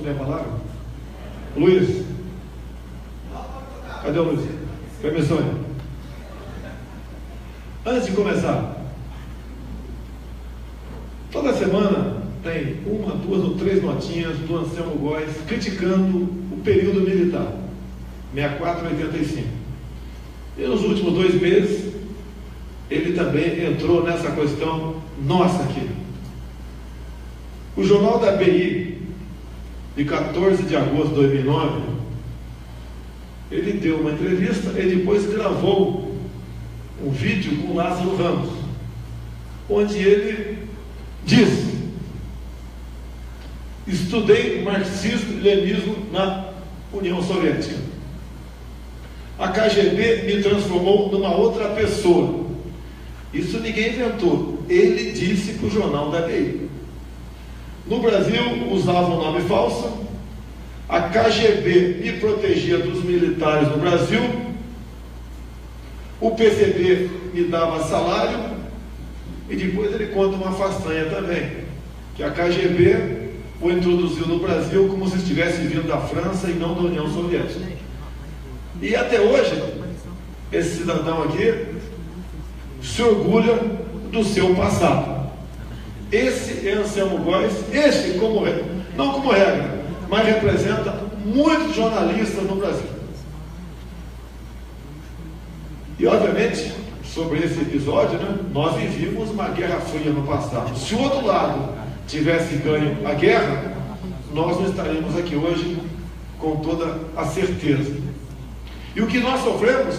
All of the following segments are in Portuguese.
assumir a palavra? Luiz. Cadê o Luiz? Permissões. Antes de começar, toda semana tem uma, duas ou três notinhas do Anselmo Góes criticando o período militar, 64 e 85. E nos últimos 2 meses, ele também entrou nessa questão nossa aqui. O Jornal da BI, de 14 de agosto de 2009, ele deu uma entrevista e depois gravou um vídeo com Lázaro Ramos, onde ele diz: estudei marxismo e leninismo na União Soviética. A KGB me transformou numa outra pessoa. Isso ninguém inventou. Ele disse para o Jornal da BI. No Brasil, usava um nome falso. A KGB me protegia dos militares no Brasil. O PCB me dava salário. E depois ele conta uma façanha também, que a KGB o introduziu no Brasil como se estivesse vindo da França e não da União Soviética. E até hoje, esse cidadão aqui se orgulha do seu passado. Esse é Anselmo Góes, este não como regra, mas representa muitos jornalistas no Brasil. E obviamente, sobre esse episódio, nós vivíamos uma guerra fria no passado. Se o outro lado tivesse ganho a guerra, nós não estaríamos aqui hoje com toda a certeza. E o que nós sofremos,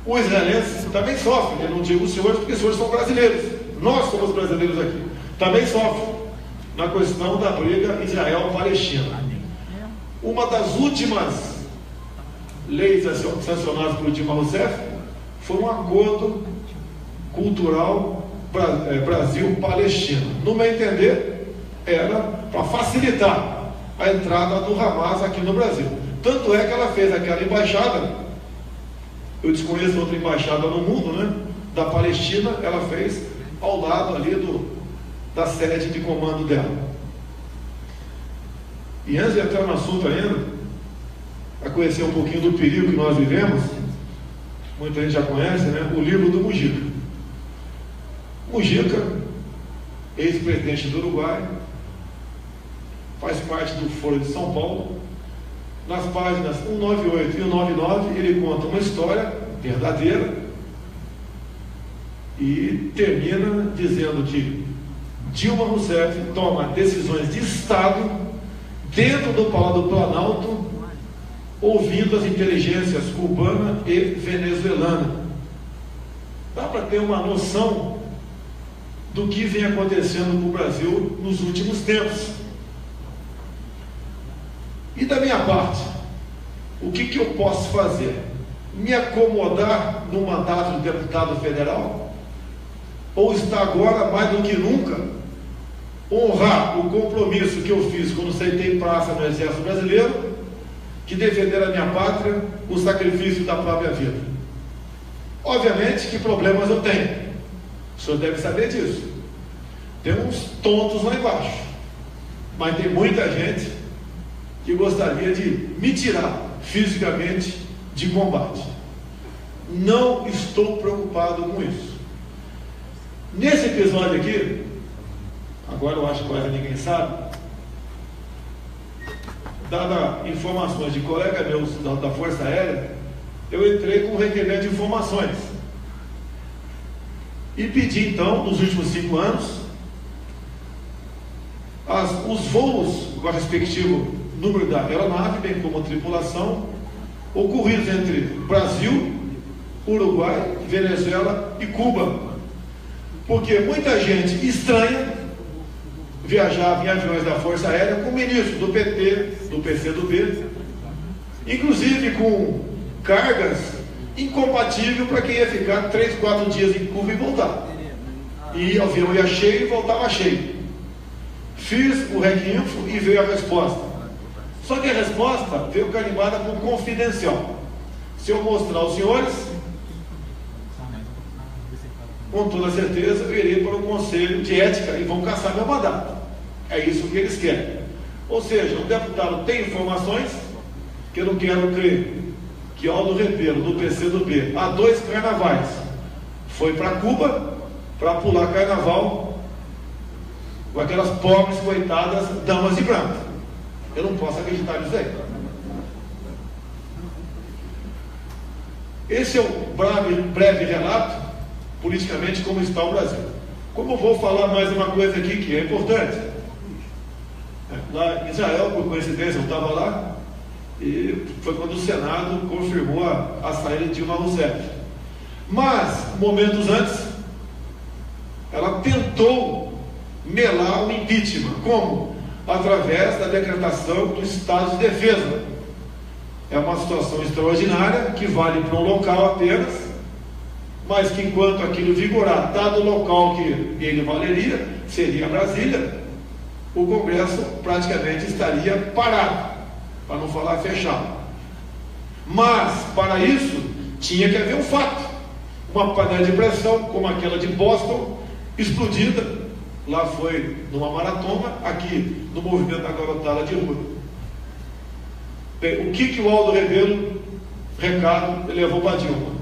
os israelenses também sofrem. Eu não digo os senhores, porque os senhores são brasileiros. Nós somos brasileiros aqui. Também sofrem na questão da briga Israel-Palestina. Uma das últimas leis sancionadas por Dilma Rousseff foi um acordo cultural Brasil-Palestina. No meu entender, era para facilitar a entrada do Hamas aqui no Brasil. Tanto é que ela fez aquela embaixada, eu desconheço outra embaixada no mundo, da Palestina, ela fez ao lado ali da sede de comando dela. E antes de entrar no assunto ainda, a conhecer um pouquinho do perigo que nós vivemos, muita gente já conhece, o livro do Mujica. Mujica, ex-presidente do Uruguai, faz parte do Foro de São Paulo. Nas páginas 198 e 199, ele conta uma história verdadeira e termina dizendo que Dilma Rousseff toma decisões de Estado dentro do Palácio do Planalto, ouvindo as inteligências cubana e venezuelana. Dá para ter uma noção do que vem acontecendo no Brasil nos últimos tempos. E da minha parte, o que eu posso fazer? Me acomodar no mandato de deputado federal? Ou está agora, mais do que nunca, honrar o compromisso que eu fiz quando sentei praça no Exército Brasileiro, que defender a minha pátria, o sacrifício da própria vida? Obviamente que problemas eu tenho. O senhor deve saber disso. Tem uns tontos lá embaixo, mas tem muita gente que gostaria de me tirar fisicamente de combate. Não estou preocupado com isso. Nesse episódio aqui, agora eu acho que quase ninguém sabe, dada informações de colega meus da Força Aérea, eu entrei com um requerimento de informações e pedi então, nos últimos 5 anos, os voos com o respectivo número da aeronave, bem como a tripulação, ocorridos entre Brasil, Uruguai, Venezuela e Cuba. Porque muita gente estranha viajava em aviões da Força Aérea com ministros do PT, do PCdoB, inclusive com cargas incompatíveis para quem ia ficar 3, 4 dias em Cuba e voltar. E o avião ia cheio e voltava cheio. Fiz o requinfo e veio a resposta. Só que a resposta veio carimbada com confidencial. Se eu mostrar aos senhores, com toda certeza eu irei para o Conselho de Ética e vão caçar meu mandato. É isso que eles querem. Ou seja, o deputado tem informações que eu não quero crer que Aldo Rebelo, do PCdoB, há 2 carnavais, foi para Cuba para pular carnaval com aquelas pobres, coitadas damas de branco. Eu não posso acreditar nisso aí. Esse é o breve relato, politicamente, como está o Brasil. Como eu vou falar mais uma coisa aqui que é importante. Lá em Israel, por coincidência, eu estava lá, e foi quando o Senado confirmou a saída de Dilma Rousseff. Mas, momentos antes, ela tentou melar o impeachment. Como? Através da decretação do estado de defesa. É uma situação extraordinária, que vale para um local apenas, mas que enquanto aquilo vigorar, dado o local que ele valeria, seria Brasília, o Congresso praticamente estaria parado, para não falar fechado. Mas, para isso, tinha que haver um fato. Uma panela de pressão, como aquela de Boston, explodida. Lá foi numa maratona, aqui no movimento da garotada de rua. Bem, o que o Aldo Rebelo, recado, levou para Dilma?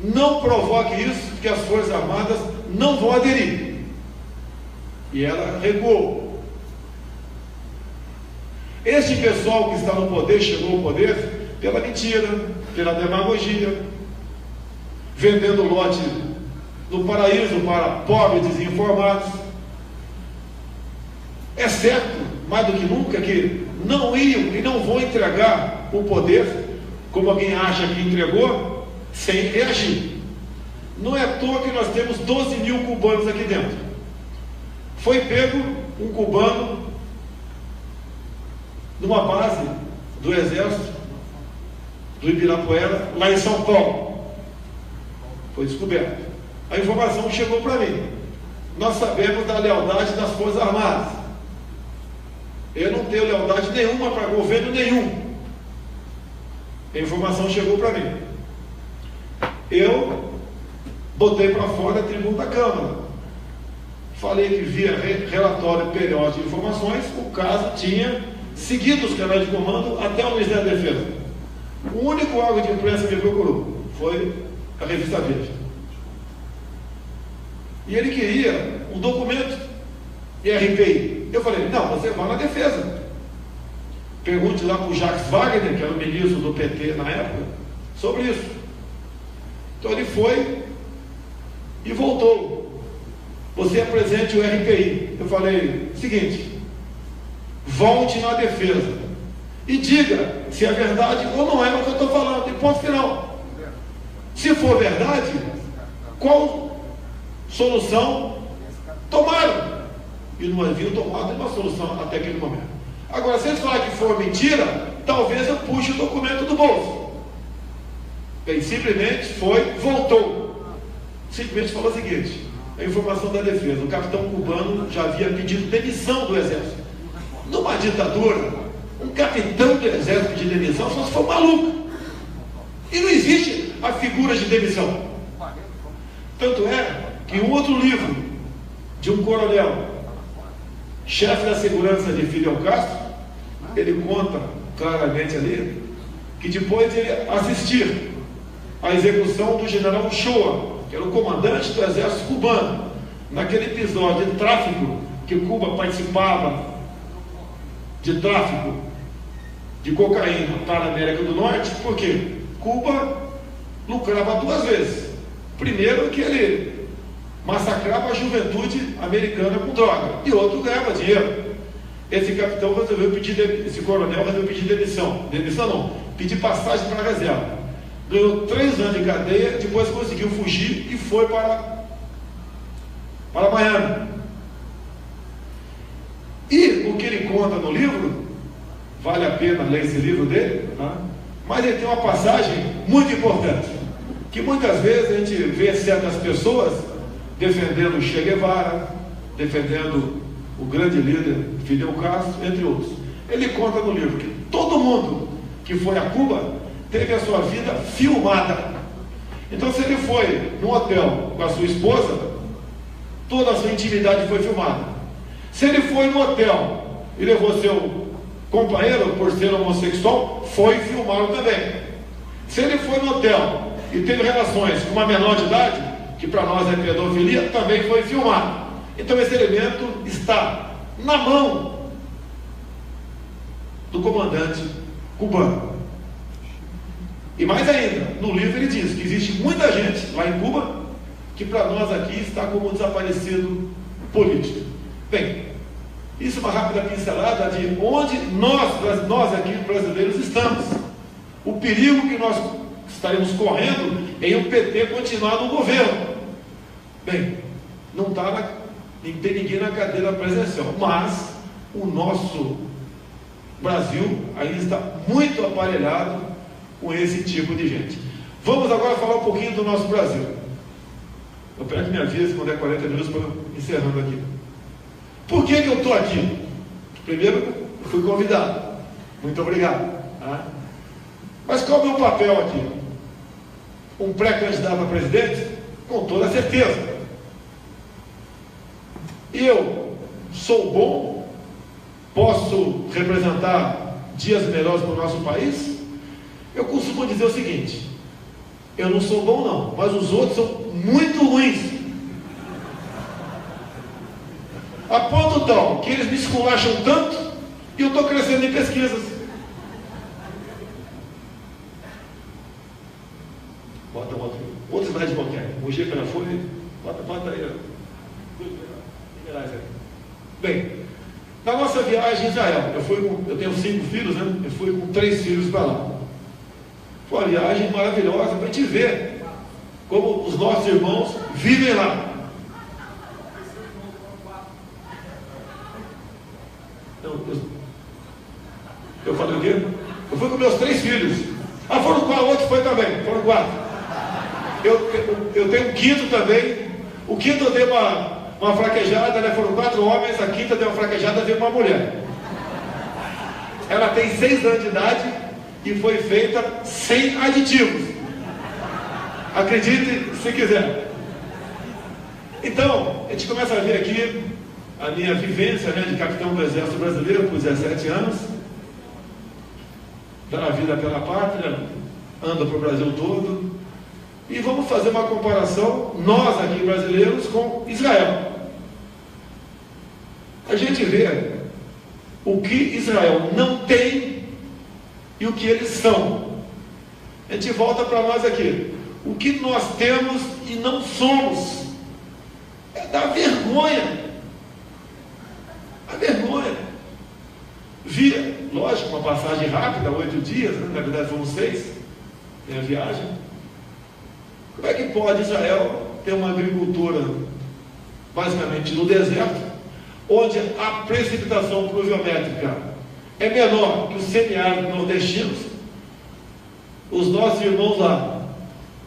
Não provoque isso, porque as Forças Armadas não vão aderir. E ela recuou. Este pessoal que está no poder, chegou ao poder pela mentira, pela demagogia, vendendo lote no paraíso para pobres desinformados. É certo, mais do que nunca, que não iam e não vão entregar o poder, como alguém acha que entregou, sem reagir. Não é à toa que nós temos 12 mil cubanos aqui dentro. Foi pego um cubano numa base do Exército do Ibirapuera, lá em São Paulo. Foi descoberto. A informação chegou para mim. Nós sabemos da lealdade das Forças Armadas. Eu não tenho lealdade nenhuma para governo nenhum. A informação chegou para mim. Eu botei para fora a tribuna da Câmara. Falei que via relatório periódico de informações, o caso tinha seguido os canais de comando até o Ministério da Defesa. O único órgão de imprensa que me procurou foi a revista Veja. E ele queria um documento de RPI. Eu falei, não, você vai na defesa. Pergunte lá para o Jacques Wagner, que era o ministro do PT na época, sobre isso. Então ele foi e voltou. Você apresente o RPI. Eu falei, seguinte, volte na defesa e diga se é verdade ou não é o que eu estou falando, e ponto final. Se for verdade, qual solução tomaram? E não haviam tomado nenhuma solução até aquele momento. Agora, se eles falarem que for mentira, talvez eu puxe o documento do bolso. Ele simplesmente foi, voltou. Simplesmente falou o seguinte: a informação da defesa, o capitão cubano já havia pedido demissão do exército. Numa ditadura, um capitão do exército pedir demissão só se for maluco. E não existe a figura de demissão. Tanto é que um outro livro de um coronel, chefe da segurança de Fidel Castro, ele conta claramente ali que depois de assistir à execução do general Ochoa, que era o comandante do exército cubano, naquele episódio de tráfico, que Cuba participava de tráfico de cocaína para a América do Norte, porque Cuba lucrava duas vezes. Primeiro, que ele massacrava a juventude americana com droga, e outro ganhava dinheiro. Esse capitão resolveu pedir, esse coronel resolveu pedir demissão. Demissão não, pedir passagem para a reserva. Ganhou 3 anos de cadeia, depois conseguiu fugir e foi para Miami. E o que ele conta no livro, vale a pena ler esse livro dele, tá? Mas ele tem uma passagem muito importante, que muitas vezes a gente vê certas pessoas defendendo Che Guevara, defendendo o grande líder Fidel Castro, entre outros. Ele conta no livro que todo mundo que foi a Cuba teve a sua vida filmada. Então, se ele foi no hotel com a sua esposa, toda a sua intimidade foi filmada. Se ele foi no hotel e levou seu companheiro por ser homossexual, foi filmado também. Se ele foi no hotel e teve relações com uma menor de idade, que para nós é pedofilia, também foi filmado. Então esse elemento está na mão do comandante cubano. E mais ainda, no livro ele diz que existe muita gente lá em Cuba que para nós aqui está como desaparecido político. Bem, isso é uma rápida pincelada de onde nós aqui brasileiros estamos. O perigo que nós estaremos correndo em o PT continuar no governo. Bem, não tem ninguém na cadeira presidencial, mas o nosso Brasil ainda está muito aparelhado com esse tipo de gente. Vamos agora falar um pouquinho do nosso Brasil. Eu peço que me avise quando é 40 minutos para eu encerrando aqui. Por que eu estou aqui? Primeiro, eu fui convidado. Muito obrigado. Tá? Mas qual é o meu papel aqui? Um pré-candidato a presidente? Com toda certeza. Eu sou bom? Posso representar dias melhores para o nosso país? Eu costumo dizer o seguinte: eu não sou bom não, mas os outros são muito ruins. A ponto tal que eles me esculacham tanto e eu estou crescendo em pesquisas. Bota outro slide qualquer. O G já foi. Bota aí. Bem, na nossa viagem a Israel, eu tenho 5 filhos, né? Eu fui com 3 filhos para lá. Foi uma viagem maravilhosa para a gente ver como os nossos irmãos vivem lá. Eu falei o quê? Eu fui com meus 3 filhos. Foram 4, outro foi também, foram 4. Eu tenho um quinto também. O quinto eu dei uma fraquejada, né? Foram 4 homens, a quinta deu uma fraquejada, veio uma mulher. Ela tem 6 anos de idade e foi feita sem aditivos. Acredite se quiser. Então, a gente começa a ver aqui a minha vivência, né, de capitão do Exército Brasileiro por 17 anos. Dando a vida pela pátria, anda para o Brasil todo. E vamos fazer uma comparação, nós aqui brasileiros, com Israel. A gente vê o que Israel não tem e o que eles são. A gente volta para nós aqui. O que nós temos e não somos. É da vergonha. A vergonha. Vi, lógico, uma passagem rápida, 8 dias, né? Na verdade foram 6, tem a viagem. Como é que pode Israel ter uma agricultura basicamente no deserto, onde a precipitação pluviométrica é menor que o semiárido nordestino? Os nossos irmãos lá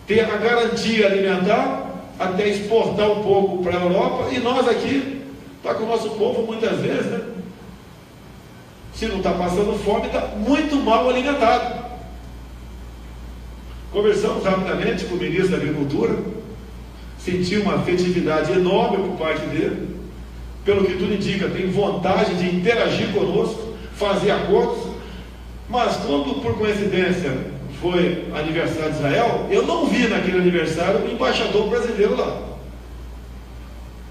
têm a garantia alimentar, até exportar um pouco para a Europa, e nós aqui, está com o nosso povo muitas vezes, né? Se não está passando fome, está muito mal alimentado. Conversamos rapidamente com o ministro da Agricultura, senti uma afetividade enorme por parte dele, pelo que tudo indica, tem vontade de interagir conosco, fazer acordos, mas quando por coincidência foi aniversário de Israel, eu não vi naquele aniversário o embaixador brasileiro lá.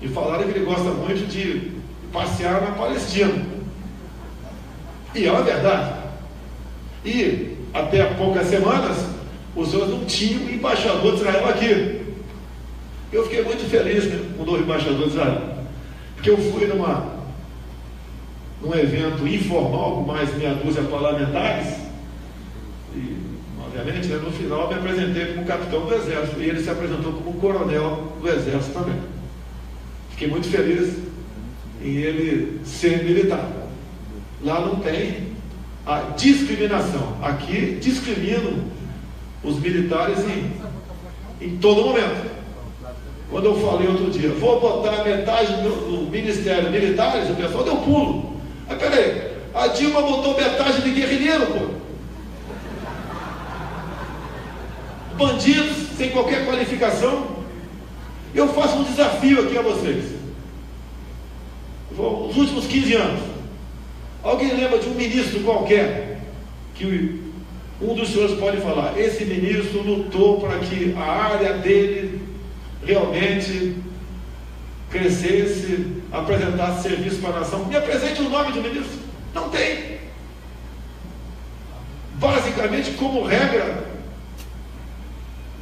E falaram que ele gosta muito de passear na Palestina. E é uma verdade. E até há poucas semanas, os senhores não tinham embaixador de Israel aqui. Eu fiquei muito feliz, né, com o novo embaixador de Israel. Porque eu fui num evento informal com mais meia dúzia de parlamentares. E, obviamente, né, no final me apresentei como capitão do Exército. E ele se apresentou como coronel do Exército também. Fiquei muito feliz em ele ser militar. Lá não tem a discriminação. Aqui discriminam os militares em todo momento. Quando eu falei outro dia, vou botar metade do Ministério Militares, o pessoal deu pulo. Mas peraí, a Dilma botou metade de guerrilheiro, pô. Bandidos sem qualquer qualificação. Eu faço um desafio aqui a vocês. Os últimos 15 anos, Alguém lembra de um ministro qualquer que um dos senhores pode falar, esse ministro lutou para que a área dele realmente crescesse, apresentasse serviço para a nação? Me apresente o nome de ministro. Não tem. Basicamente, como regra,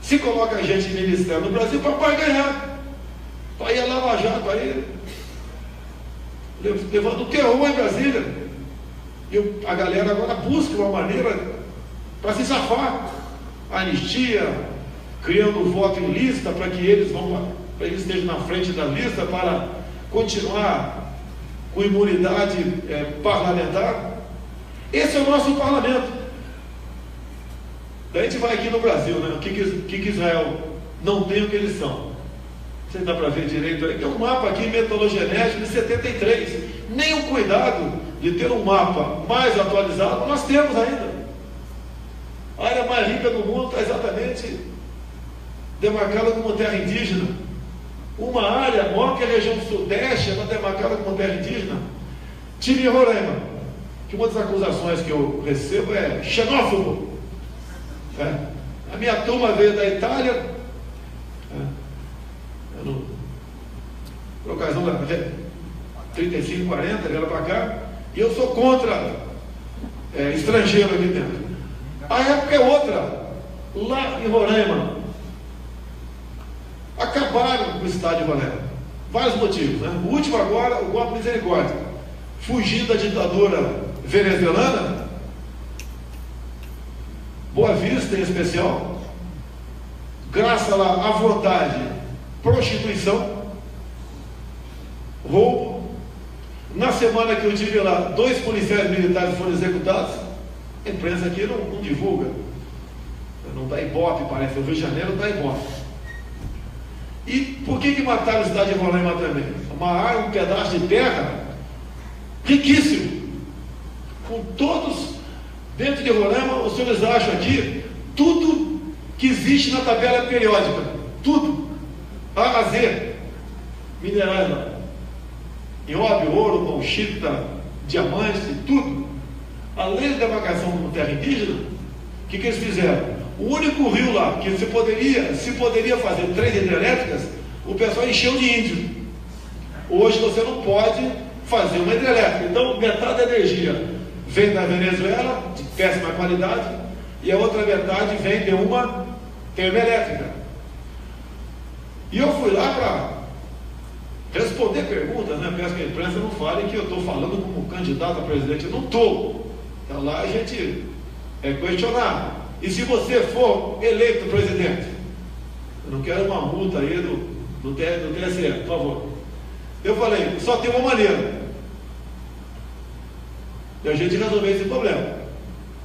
se coloca gente em ministério no Brasil para barganhar, para ir a Lava Jato, para ir levando terror em Brasília. E a galera agora busca uma maneira para se safar. Anistia, criando voto em lista para que eles estejam na frente da lista para continuar com imunidade parlamentar. Esse é o nosso parlamento. Daí a gente vai aqui no Brasil, né? O que Israel não tem, o que eles são. Você dá para ver direito aí, tem um mapa aqui metodologenético de 73. Nem o cuidado de ter um mapa mais atualizado nós temos ainda. A área mais rica do mundo está exatamente demarcada como terra indígena. Uma área maior que a região sudeste, ela é demarcada como terra indígena. Tive em Roraima, que uma das acusações que eu recebo é xenófobo. A minha turma veio da Itália, por ocasião da 35, 40, vieram para cá, e eu sou contra estrangeiro aqui dentro. A época é outra. Lá em Roraima, acabaram com o estádio de Roraima. Vários motivos, né? O último agora, o golpe de misericórdia. Fugindo da ditadura venezuelana, Boa Vista em especial, graça lá à vontade, prostituição, roubo. Na semana que eu estive lá, 2 policiais militares foram executados. A imprensa aqui não divulga, não dá ibope, parece. O Rio de Janeiro dá ibope. E por que mataram a cidade de Roraima também? Um pedaço de terra riquíssimo, com todos dentro de Roraima. Os senhores acham aqui tudo que existe na tabela periódica, tudo, A a Z, minerais lá, nióbio, ouro, bauxita, diamante, tudo. Além da demarcação como terra indígena, o que eles fizeram? O único rio lá que se poderia fazer 3 hidrelétricas, o pessoal encheu de índio. Hoje você não pode fazer uma hidrelétrica. Então, metade da energia vem da Venezuela, de péssima qualidade, e a outra metade vem de uma termoelétrica. E eu fui lá para responder perguntas, né? Peço que a imprensa não fale que eu estou falando como candidato a presidente. Eu não estou. Então lá a gente é questionado. E se você for eleito presidente, eu não quero uma multa aí do TSE, por favor. Eu falei, só tem uma maneira de a gente resolver esse problema.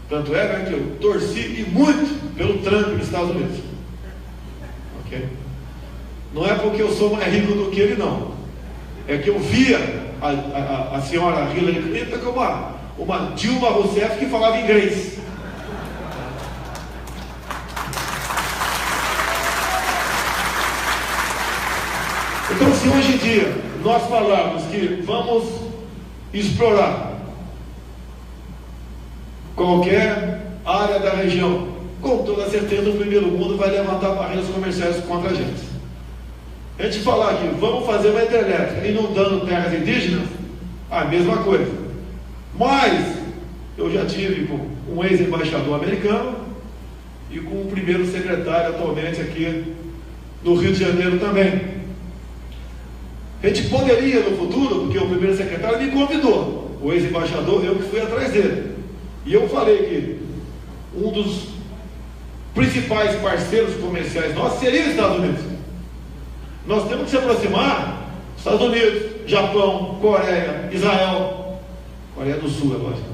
Tanto é, né, que eu torci e muito pelo Trump nos Estados Unidos. Ok? Não é porque eu sou mais rico do que ele, não. É que eu via a senhora Hillary Clinton como uma Dilma Rousseff que falava inglês. Então, se hoje em dia nós falarmos que vamos explorar qualquer área da região, com toda certeza o primeiro mundo vai levantar barreiras comerciais contra a gente. A gente falar aqui, vamos fazer uma hidrelétrica inundando terras indígenas, a mesma coisa. Mas eu já tive com um ex-embaixador americano e com o primeiro secretário atualmente aqui no Rio de Janeiro também. A gente poderia no futuro, porque o primeiro secretário me convidou, o ex-embaixador, eu que fui atrás dele. E eu falei que um dos principais parceiros comerciais nossos seria os Estados Unidos. Nós temos que se aproximar dos Estados Unidos, Japão, Coreia, Israel. Coreia do Sul, é lógico.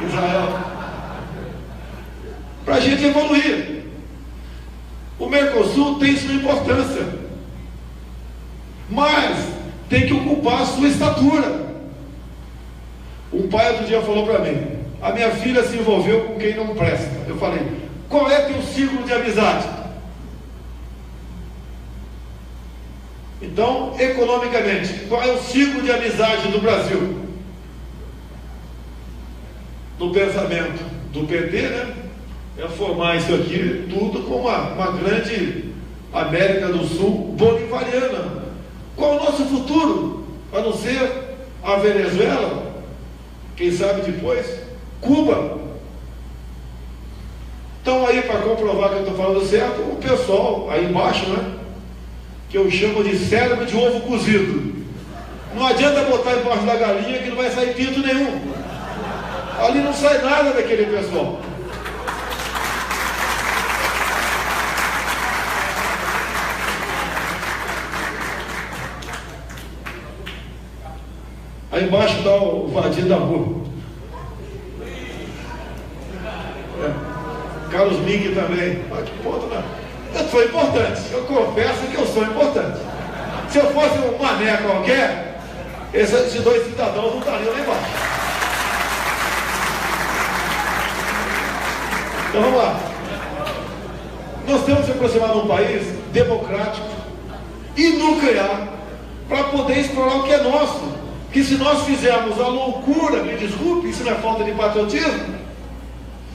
Israel. Para a gente evoluir. O Mercosul tem sua importância, mas tem que ocupar a sua estatura. Um pai outro dia falou para mim, a minha filha se envolveu com quem não presta. Eu falei, qual é teu ciclo de amizade? Então, economicamente, qual é o ciclo de amizade do Brasil? no pensamento do PT, né? É formar isso aqui tudo com uma grande América do Sul bolivariana. Qual é o nosso futuro? A não ser a Venezuela, quem sabe depois, Cuba. Então aí, para comprovar que eu estou falando certo, o pessoal aí embaixo, né, que eu chamo de cérebro de ovo cozido. Não adianta botar embaixo da galinha que não vai sair pinto nenhum. Ali não sai nada daquele pessoal. Aí embaixo está o vadio da rua. Carlos Ming também. Ah, que ponto, né? Eu sou importante. Eu confesso que eu sou importante. Se eu fosse um mané qualquer, esses dois cidadãos não estariam lá embaixo. Então vamos lá. Nós temos que se aproximar de um país democrático e nuclear para poder explorar o que é nosso. Que se nós fizermos a loucura, me desculpe, isso não é falta de patriotismo.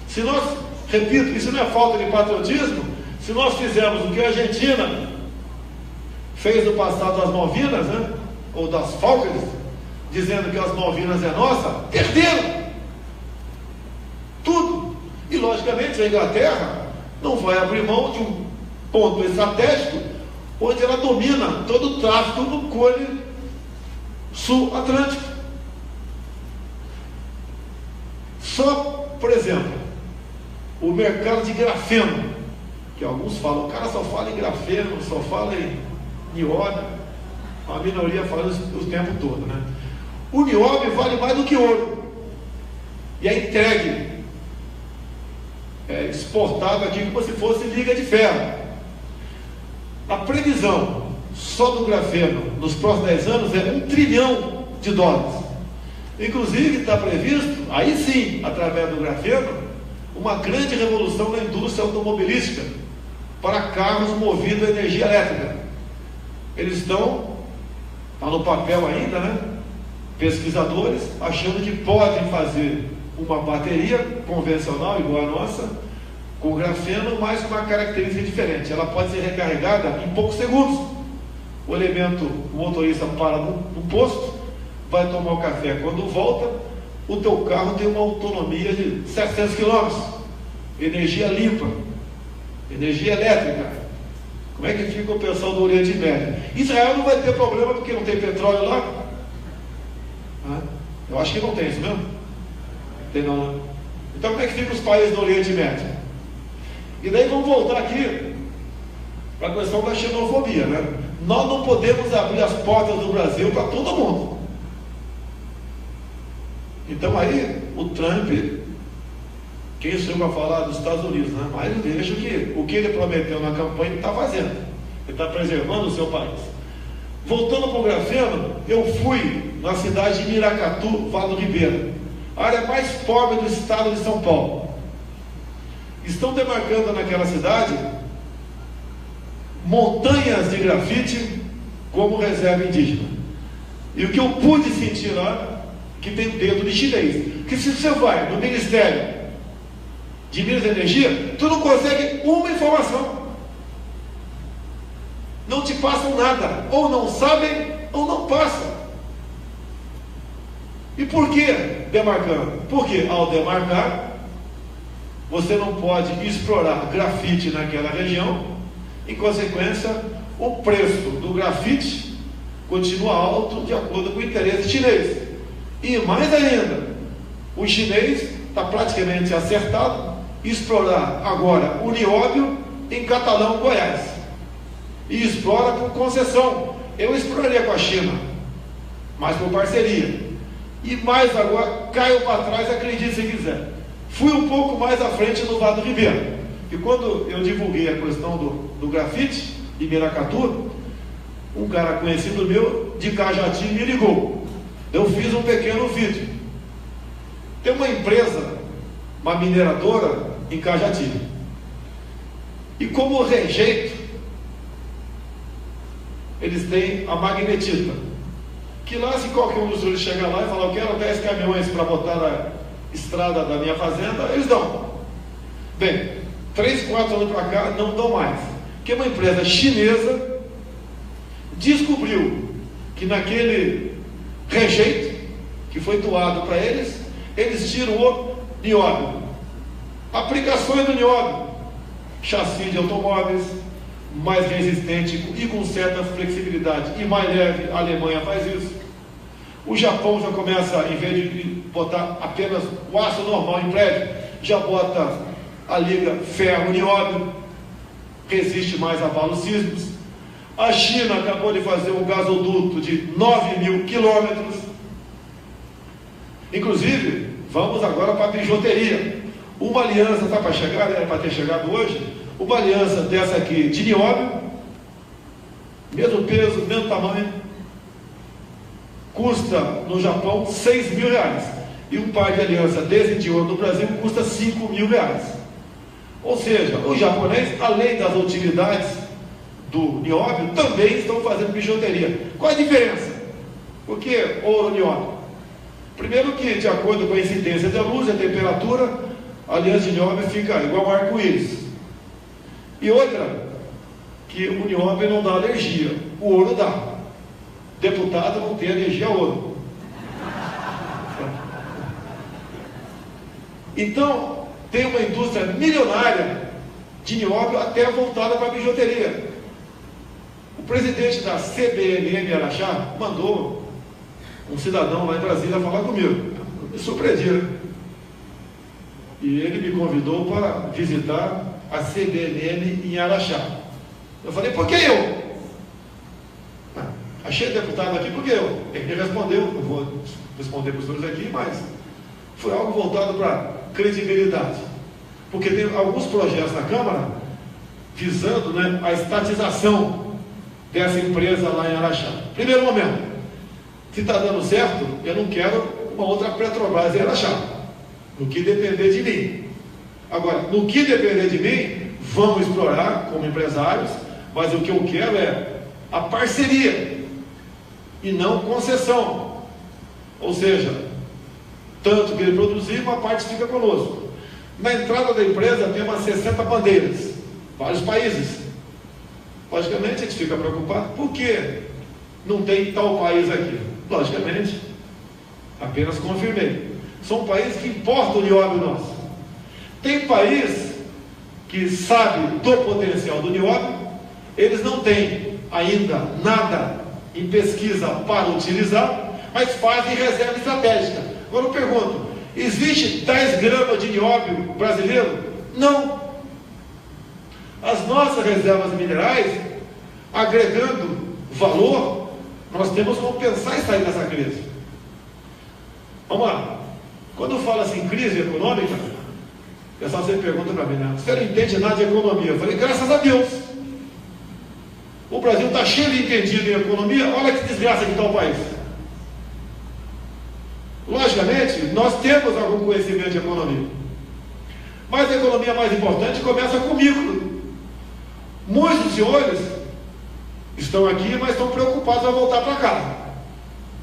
Se nós, repito, isso não é falta de patriotismo. Se nós fizermos o que a Argentina fez no passado das Malvinas, né? Ou das Falklands, dizendo que as Malvinas é nossa, perderam tudo. E logicamente a Inglaterra não vai abrir mão de um ponto estratégico onde ela domina todo o tráfico do cone sul-atlântico. Só, por exemplo, o mercado de grafeno, que alguns falam, o cara só fala em grafeno, só fala em nióbio, a minoria fala o tempo todo, né? O nióbio vale mais do que ouro, e é entregue, exportado aqui como se fosse liga de ferro. A previsão só do grafeno nos próximos 10 anos é $1 trilhão. Inclusive está previsto, aí sim, através do grafeno, uma grande revolução na indústria automobilística para carros movidos a energia elétrica. Eles estão, está no papel ainda, né? Pesquisadores achando que podem fazer uma bateria convencional igual a nossa, com grafeno, mas com uma característica diferente. Ela pode ser recarregada em poucos segundos. O elemento, o motorista para no posto, vai tomar o café. Quando volta, o teu carro tem uma autonomia de 700 km. Energia limpa, energia elétrica. Como é que fica o pessoal do Oriente Médio? Israel não vai ter problema porque não tem petróleo lá. Eu acho que não tem isso mesmo. Tem não, né? Então como é que fica os países do Oriente Médio? E daí vamos voltar aqui para a questão da xenofobia, né? Nós não podemos abrir as portas do Brasil para todo mundo. Então aí o Trump, quem sou eu para falar dos Estados Unidos, né? Mas eu vejo que o que ele prometeu na campanha ele está fazendo. Ele está preservando o seu país. Voltando para o grafeno, eu fui na cidade de Miracatu, Vale do Ribeira, a área mais pobre do estado de São Paulo. Estão demarcando naquela cidade montanhas de grafite como reserva indígena. E o que eu pude sentir lá, que tem dedo de chinês. Que se você vai no Ministério de Minas e Energia, tu não consegue uma informação. Não te passam nada. Ou não sabem, ou não passam. E por que demarcando? Porque ao demarcar, você não pode explorar grafite naquela região. Em consequência, o preço do grafite continua alto de acordo com o interesse chinês. E mais ainda, o chinês está praticamente acertado em explorar agora o nióbio em Catalão, Goiás. E explora por concessão. Eu exploraria com a China, mas por parceria. E mais agora, caiu para trás, acredite se quiser. Fui um pouco mais à frente no Vale do Ribeira. E quando eu divulguei a questão do grafite de Miracatu, um cara conhecido meu de Cajati me ligou. Eu fiz um pequeno vídeo. Tem uma empresa, uma mineradora em Cajati. E como rejeito, eles têm a magnetita. Que lá, se qualquer um dos senhores chegar lá e falar, eu quero 10 caminhões para botar estrada da minha fazenda, eles dão. Bem, 3, 4 anos para cá não dão mais, porque uma empresa chinesa descobriu que naquele rejeito que foi doado para eles, eles tiram o nióbio. Aplicações do nióbio: chassi de automóveis mais resistente e com certa flexibilidade e mais leve. A Alemanha faz isso. O Japão já começa, em vez de botar apenas o aço normal em prédio, já bota a liga ferro nióbio, resiste mais a abalos sísmicos. A China acabou de fazer um gasoduto de 9.000 quilômetros. Inclusive, vamos agora para a bijuteria. Uma aliança está para chegar, era para ter chegado hoje. Uma aliança dessa aqui de nióbio, mesmo peso, mesmo tamanho, custa no Japão R$6.000. E um par de aliança desse de ouro no Brasil custa R$5.000. Ou seja, os japoneses, além das utilidades do nióbio, também estão fazendo bijuteria. Qual a diferença? Por que ouro nióbio? Primeiro que, de acordo com a incidência da luz e a temperatura, a aliança de nióbio fica igual um arco-íris. E outra, que o nióbio não dá alergia, o ouro dá. Deputado não tem alergia a ouro. Então, tem uma indústria milionária de nióbio até voltada para a bijuteria. O presidente da CBMM Araxá mandou um cidadão lá em Brasília falar comigo. Me surpreendi, né? E ele me convidou para visitar a CBMM em Araxá. Eu falei: por que eu? Achei deputado aqui, por que eu? Ele respondeu, eu vou responder para os senhores aqui, mas foi algo voltado para credibilidade. Porque tem alguns projetos na Câmara visando, né, a estatização dessa empresa lá em Araxá. Primeiro momento, se está dando certo, eu não quero uma outra Petrobras em Araxá, no que depender de mim. Agora, no que depender de mim, vamos explorar como empresários, mas o que eu quero é a parceria e não concessão. Ou seja, tanto que ele produzir, uma parte fica conosco. Na entrada da empresa tem umas 60 bandeiras, vários países. Logicamente a gente fica preocupado, por que não tem tal país aqui? Logicamente, apenas confirmei. São países que importam o nióbio nosso. Tem país que sabe do potencial do nióbio, eles não têm ainda nada em pesquisa para utilizar, mas fazem reserva estratégica. Agora eu pergunto: existe 10 gramas de nióbio brasileiro? Não. As nossas reservas minerais, agregando valor, nós temos como pensar em sair dessa crise. Vamos lá. Quando eu falo assim, crise econômica, o pessoal sempre pergunta para mim, né? Você não entende nada de economia? Eu falei: graças a Deus. O Brasil está cheio de entendido em economia, olha que desgraça que está o país. Logicamente, nós temos algum conhecimento de economia. Mas a economia mais importante começa comigo. Muitos dos senhores estão aqui, mas estão preocupados a voltar para casa.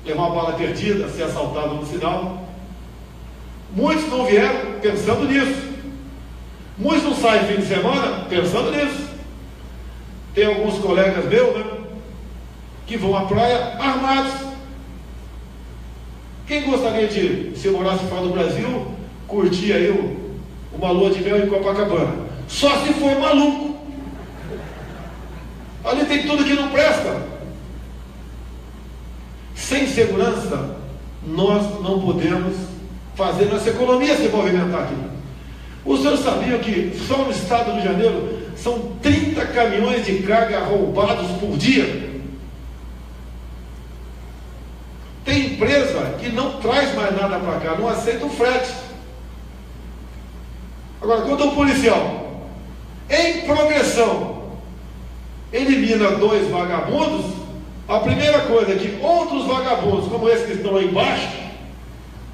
Levar uma bala perdida, ser assaltado no sinal. Muitos não vieram pensando nisso. Muitos não saem fim de semana pensando nisso. Tem alguns colegas meus, né, que vão à praia armados. Quem gostaria de, se eu morasse fora do Brasil, curtir aí uma lua de mel em Copacabana? Só se for maluco. Ali tem tudo que não presta. Sem segurança, nós não podemos fazer nossa economia se movimentar aqui. Os senhores sabiam que só no estado do Rio de Janeiro são 30 caminhões de carga roubados por dia? Tem empresa que não traz mais nada para cá, não aceita o frete. Agora, quando o policial, em progressão, elimina 2 vagabundos, a primeira coisa é que outros vagabundos, como esse que estão aí embaixo,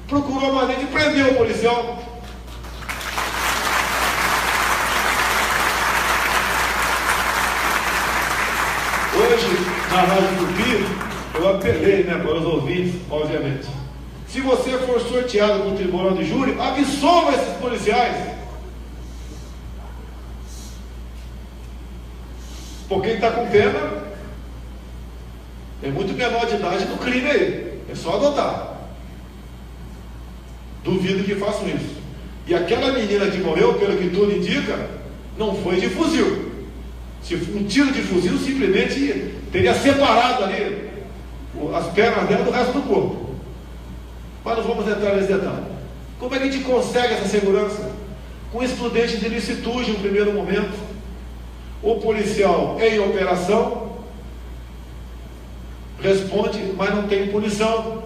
procuram a maneira de prender o policial. Hoje, na Rádio Tupi, eu apelei, né, para os ouvintes, obviamente. Se você for sorteado no tribunal de júri, absolva esses policiais. Porque quem está com pena é muito menor de idade do crime aí. É só adotar. Duvido que façam isso. E aquela menina que morreu, pelo que tudo indica, não foi de fuzil. Se um tiro de fuzil, simplesmente teria separado ali as pernas dela do resto do corpo. Mas não vamos entrar nesse detalhe. Como é que a gente consegue essa segurança? Com excludente de licitude no primeiro momento. O policial em operação responde, mas não tem punição.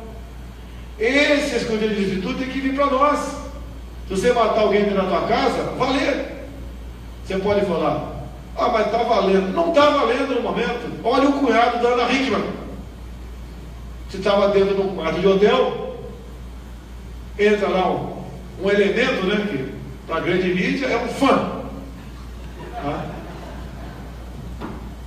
Esse excludente de licitude tem que vir para nós. Se você matar alguém dentro da tua casa, valer. Você pode falar, mas está valendo. Não está valendo no momento. Olha o cunhado da Ana Hickman. Se estava dentro de um quarto de hotel, entra lá um elemento, né, que para a grande mídia é um fã.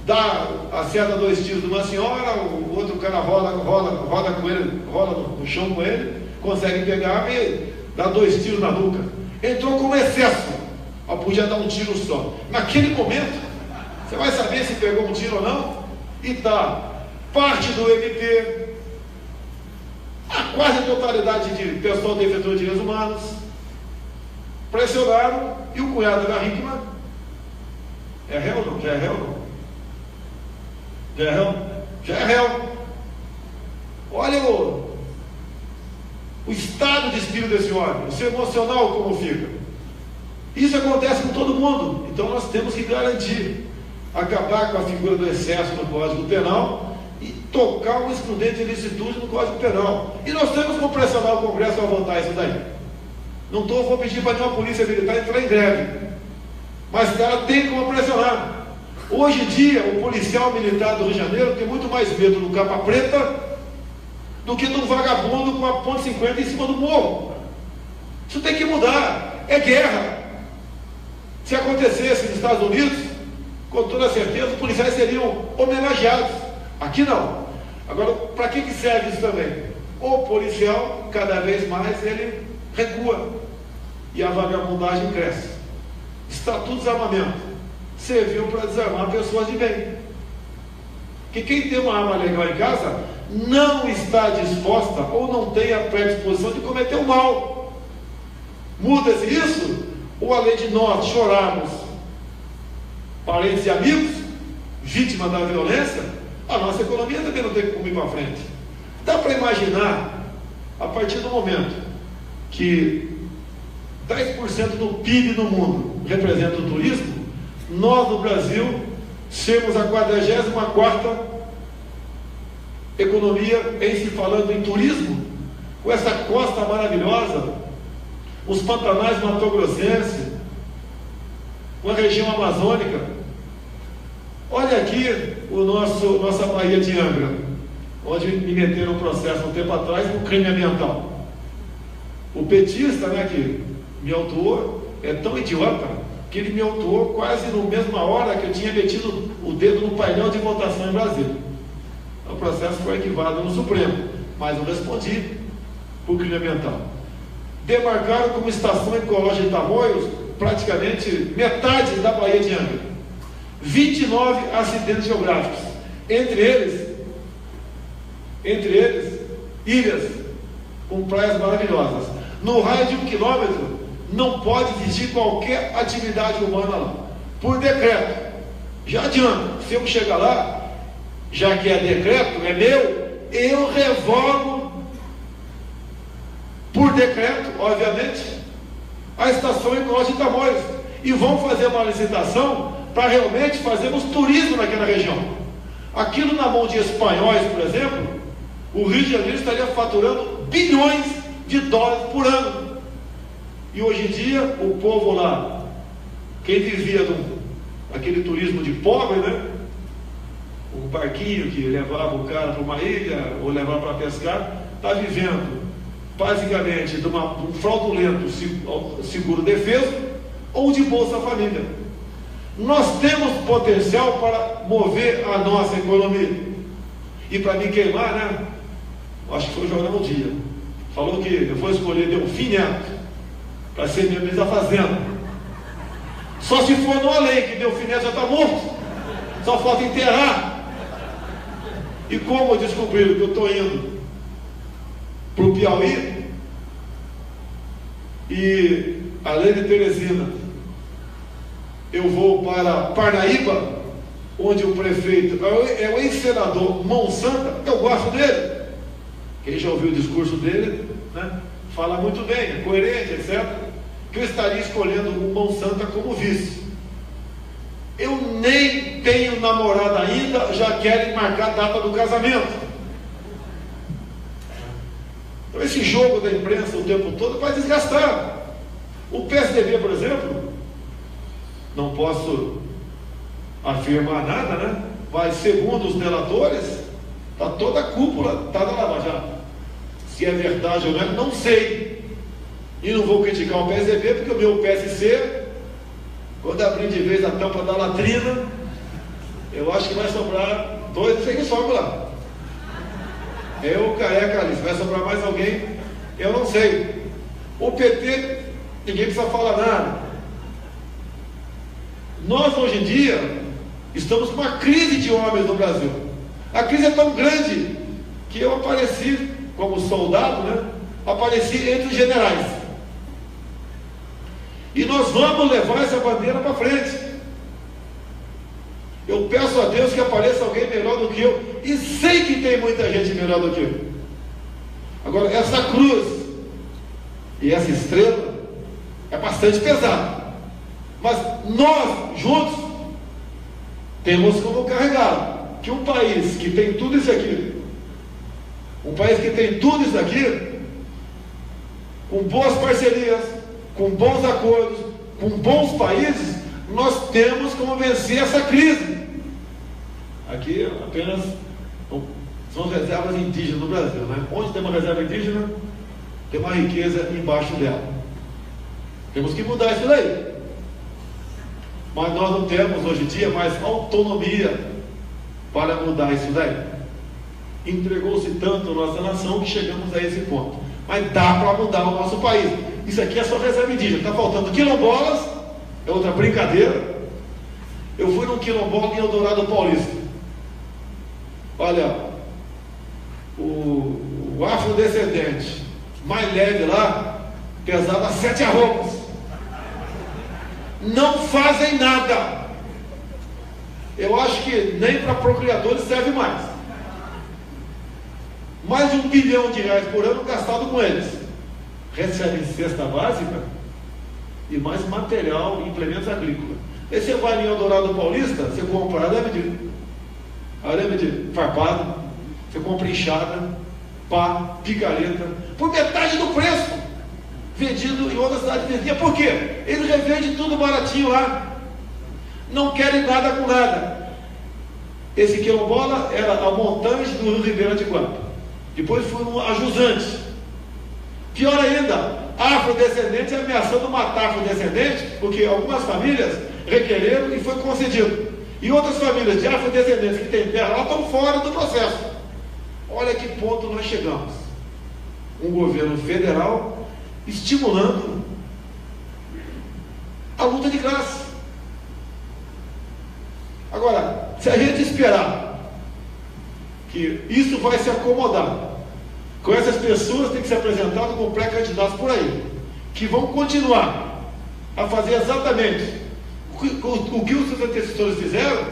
Tá? Acerta 2 tiros de uma senhora, o outro cara rola com ele, rola no chão com ele, consegue pegar e dá 2 tiros na nuca. Entrou com excesso. Podia dar um tiro só. Naquele momento, você vai saber se pegou um tiro ou não. E tá parte do MP, a quase totalidade de pessoal defensor de direitos humanos, pressionaram, e o cunhado da Hickman é réu ou não? Já é réu ou não? Já é réu? Já é réu. Olha o estado de espírito desse homem, o seu emocional como fica. Isso acontece com todo mundo. Então nós temos que garantir, acabar com a figura do excesso no Código Penal e tocar um excludente de ilicitude no Código Penal. E nós temos como pressionar o Congresso a votar isso daí. Não vou pedir para nenhuma polícia militar entrar em greve, mas ela tem como pressionar. Hoje em dia, o policial militar do Rio de Janeiro tem muito mais medo do capa preta do que do vagabundo com a ponte 50 em cima do morro. Isso tem que mudar. É guerra. Se acontecesse nos Estados Unidos, com toda certeza, os policiais seriam homenageados. Aqui não. Agora, para que serve isso também? O policial, cada vez mais, ele recua. E a vagabundagem cresce. Estatuto de desarmamento serviu para desarmar pessoas de bem. Que quem tem uma arma legal em casa não está disposta ou não tem a predisposição de cometer o mal. Muda-se isso, ou além de nós chorarmos, parentes e amigos, vítimas da violência, a nossa economia também não tem como ir para frente. Dá para imaginar, a partir do momento que 10% do PIB no mundo representa o turismo, nós no Brasil sermos a 44ª economia em se falando em turismo, com essa costa maravilhosa, os pantanais mato-grossenses, com a região amazônica. Olha aqui nossa Baía de Angra, onde me meteram um processo um tempo atrás por crime ambiental. O petista, né, que me autuou, é tão idiota que ele me autuou quase na mesma hora que eu tinha metido o dedo no painel de votação em Brasília. O processo foi arquivado no Supremo, mas eu respondi por crime ambiental. Demarcaram como estação ecológica de Tamoios praticamente metade da Baía de Angra. 29 acidentes geográficos, entre eles ilhas com praias maravilhosas. No raio de 1 quilômetro não pode existir qualquer atividade humana lá, por decreto. Já adianta, se eu chegar lá, já que é decreto, é meu, eu revogo por decreto, obviamente, a estação ecológica de Tamoios, e vão fazer uma licitação para realmente fazermos turismo naquela região. Aquilo na mão de espanhóis, por exemplo, o Rio de Janeiro estaria faturando bilhões de dólares por ano. E hoje em dia, o povo lá, quem vivia aquele turismo de pobre, né? Um barquinho que levava o cara para uma ilha ou levava para pescar, está vivendo basicamente de um fraudulento seguro defeso ou de Bolsa Família. Nós temos potencial para mover a nossa economia. E para me queimar, né? Acho que foi o Jornal do Dia. falou que eu vou escolher Delfim Neto para ser meu ministro da Fazenda. Só se for numa lei, que Delfim Neto já está morto, só falta enterrar. E como descobriram que eu estou indo para o Piauí, e além de Teresina, eu vou para Parnaíba, onde o prefeito é o ex-senador Mão Santa, eu gosto dele. Quem já ouviu o discurso dele, né, fala muito bem, é coerente, etc. Que eu estaria escolhendo o Mão Santa como vice. Eu nem tenho namorada ainda, já querem marcar a data do casamento. Então esse jogo da imprensa o tempo todo vai desgastar. O PSDB, por exemplo, não posso afirmar nada, né? Mas segundo os delatores, está toda a cúpula, está na Lava Jato. Se é verdade ou não sei. E não vou criticar o PSDB, porque o meu PSC, quando abrir de vez a tampa da latrina, eu acho que vai sobrar dois, não sei quem sobra lá. Eu, Careca, Alice, vai sobrar mais alguém? Eu não sei. O PT, ninguém precisa falar nada. Nós, hoje em dia, estamos com uma crise de homens no Brasil. A crise é tão grande que eu apareci como soldado, né? Apareci entre os generais. E nós vamos levar essa bandeira para frente. Eu peço a Deus que apareça alguém melhor do que eu. E sei que tem muita gente melhor do que eu. Agora, essa cruz e essa estrela é bastante pesada. Mas nós, juntos, temos como carregar que um país que tem tudo isso aqui, um país que tem tudo isso aqui, com boas parcerias, com bons acordos, com bons países, nós temos como vencer essa crise. Aqui apenas são reservas indígenas no Brasil, né? Onde tem uma reserva indígena, tem uma riqueza embaixo dela. Temos que mudar isso daí. Mas nós não temos hoje em dia mais autonomia para mudar isso daí. Entregou-se tanto a nossa nação que chegamos a esse ponto. Mas dá para mudar o nosso país. Isso aqui é só reserva indígena. Está faltando quilombolas, é outra brincadeira. Eu fui num quilombola em Eldorado Paulista. Olha, o afrodescendente mais leve lá pesava 7 arrobas. Não fazem nada. Eu acho que nem para procriadores serve mais. Mais de R$1 bilhão por ano gastado com eles. Recebem cesta básica e mais material e implementos agrícolas. Aí você vai em Eldorado Paulista, você compra arame de farpado, você compra enxada, pá, picareta, por metade do preço, vendido em outra cidade vizinha. Por quê? Eles revendem tudo baratinho lá, não querem nada com nada. Esse quilombola era a montanha do Rio Ribeira de Guampa. Depois foi a jusante. Pior ainda, afrodescendente ameaçando matar afrodescendente, porque algumas famílias requereram e foi concedido. E outras famílias de afrodescendentes que têm terra lá estão fora do processo. Olha que ponto nós chegamos. Um governo federal estimulando a luta de classe. Agora, se a gente esperar que isso vai se acomodar, com essas pessoas tem que se apresentar como pré-candidatos por aí, que vão continuar a fazer exatamente o que os seus antecessores fizeram.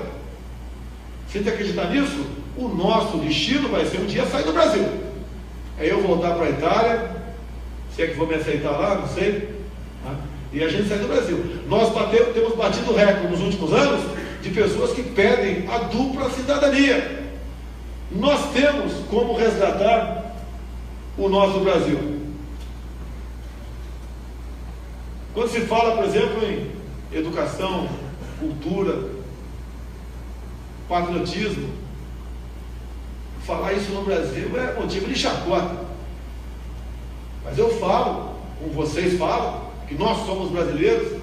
Você tem que acreditar nisso? O nosso destino vai ser um dia sair do Brasil. Aí eu voltar para a Itália, se é que vou me aceitar lá, não sei, tá? E a gente sai do Brasil. Nós temos batido recorde nos últimos anos de pessoas que pedem a dupla cidadania. Nós temos como resgatar o nosso Brasil. Quando se fala, por exemplo, em educação, cultura, patriotismo, falar isso no Brasil é motivo de chacota. Mas eu falo, como vocês falam, que nós somos brasileiros,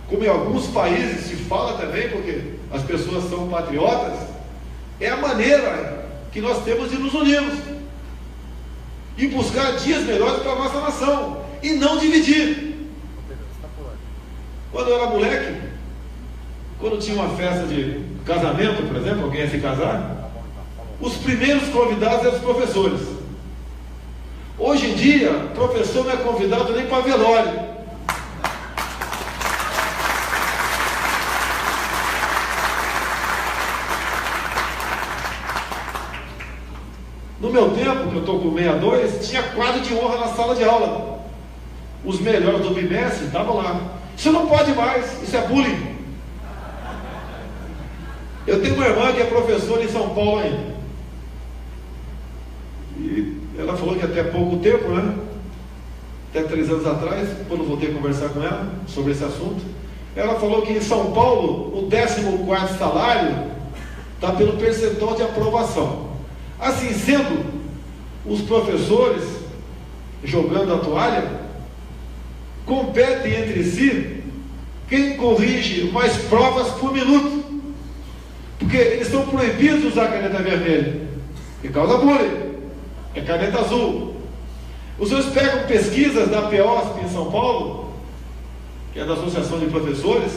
como em alguns países se fala também, porque as pessoas são patriotas, é a maneira que nós temos de nos unirmos. e buscar dias melhores para a nossa nação, e não dividir. Quando eu era moleque, quando tinha uma festa de casamento, por exemplo, alguém ia se casar, os primeiros convidados eram os professores. Hoje em dia, professor não é convidado nem para velório. No meu tempo, que eu estou com 62, tinha quadro de honra na sala de aula. Os melhores do bimestre estavam lá. Isso não pode mais, isso é bullying. Eu tenho uma irmã que é professora em São Paulo ainda. E ela falou que até pouco tempo, né? Até 3 anos atrás, quando voltei a conversar com ela sobre esse assunto, ela falou que em São Paulo, o 14º salário está pelo percentual de aprovação. Assim sendo, os professores, jogando a toalha, competem entre si quem corrige mais provas por minuto. Porque eles estão proibidos de usar caneta vermelha, que causa bullying, é caneta azul. Os senhores pegam pesquisas da PEOSP em São Paulo, que é da Associação de Professores,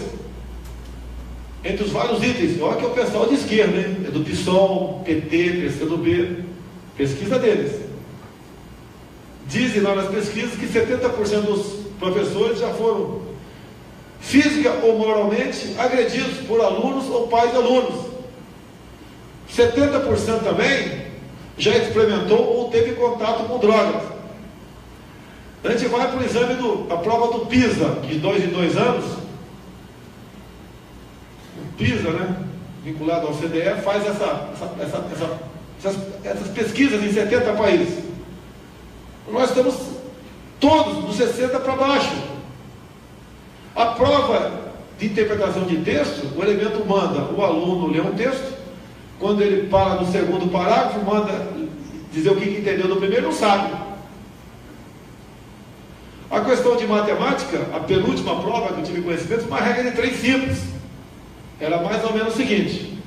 entre os vários itens, olha que é o pessoal de esquerda, hein? É do PSOL, PT, PCdoB, pesquisa deles. Dizem lá nas pesquisas que 70% dos professores já foram física ou moralmente agredidos por alunos ou pais de alunos. 70% também já experimentou ou teve contato com drogas. A gente vai para o exame a prova do PISA, de 2 em 2 anos. O PISA, né, vinculado ao CDE, faz essas pesquisas em 70 países. Nós estamos todos dos 60 para baixo. A prova de interpretação de texto, o elemento manda o aluno ler um texto, quando ele para no segundo parágrafo, manda dizer o que entendeu do primeiro, não sabe. A questão de matemática, a penúltima prova que eu tive conhecimento, uma regra de 3 simples. Era mais ou menos o seguinte: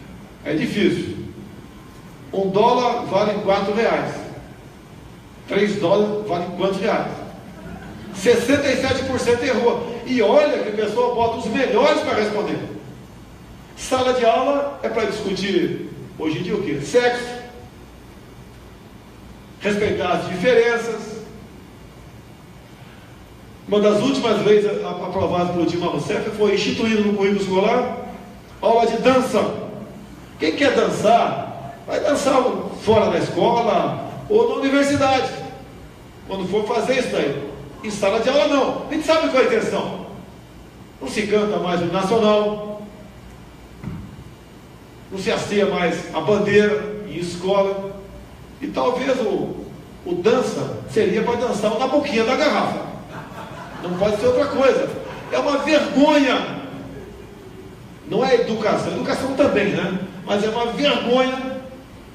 é difícil. $1 vale R$4. $3 vale quantos reais? 67% errou. E olha que a pessoa bota os melhores para responder. Sala de aula é para discutir, hoje em dia, o quê? Sexo, respeitar as diferenças. Uma das últimas leis aprovadas pelo Dilma Rousseff foi instituída no currículo escolar aula de dança. Quem quer dançar, vai dançar fora da escola ou na universidade, quando for fazer isso daí. Em sala de aula não, a gente sabe qual é a intenção. Não se canta mais o nacional, não se hasteia mais a bandeira em escola, e talvez o dança seria para dançar na boquinha da garrafa, não pode ser outra coisa. É uma vergonha. Não é educação também, né? Mas é uma vergonha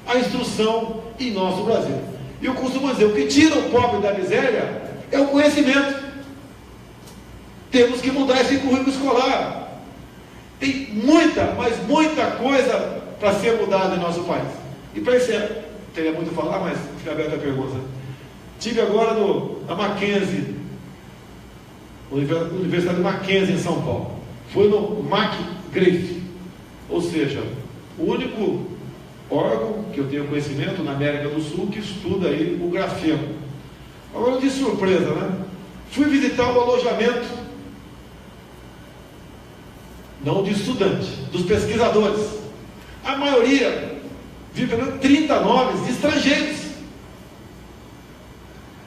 a instrução em nosso Brasil. E eu costumo dizer, o que tira o pobre da miséria é o conhecimento. Temos que mudar esse currículo escolar. Tem muita, mas muita coisa para ser mudada em nosso país. E para isso, teria muito a falar, mas fica aberta a pergunta. Tive agora na Mackenzie, Universidade Mackenzie em São Paulo. Foi no MacGriff, ou seja, o único órgão que eu tenho conhecimento na América do Sul que estuda aí o grafeno. Agora, de surpresa, né? Fui visitar o alojamento, não de estudante, dos pesquisadores. A maioria vive 30 nomes de estrangeiros.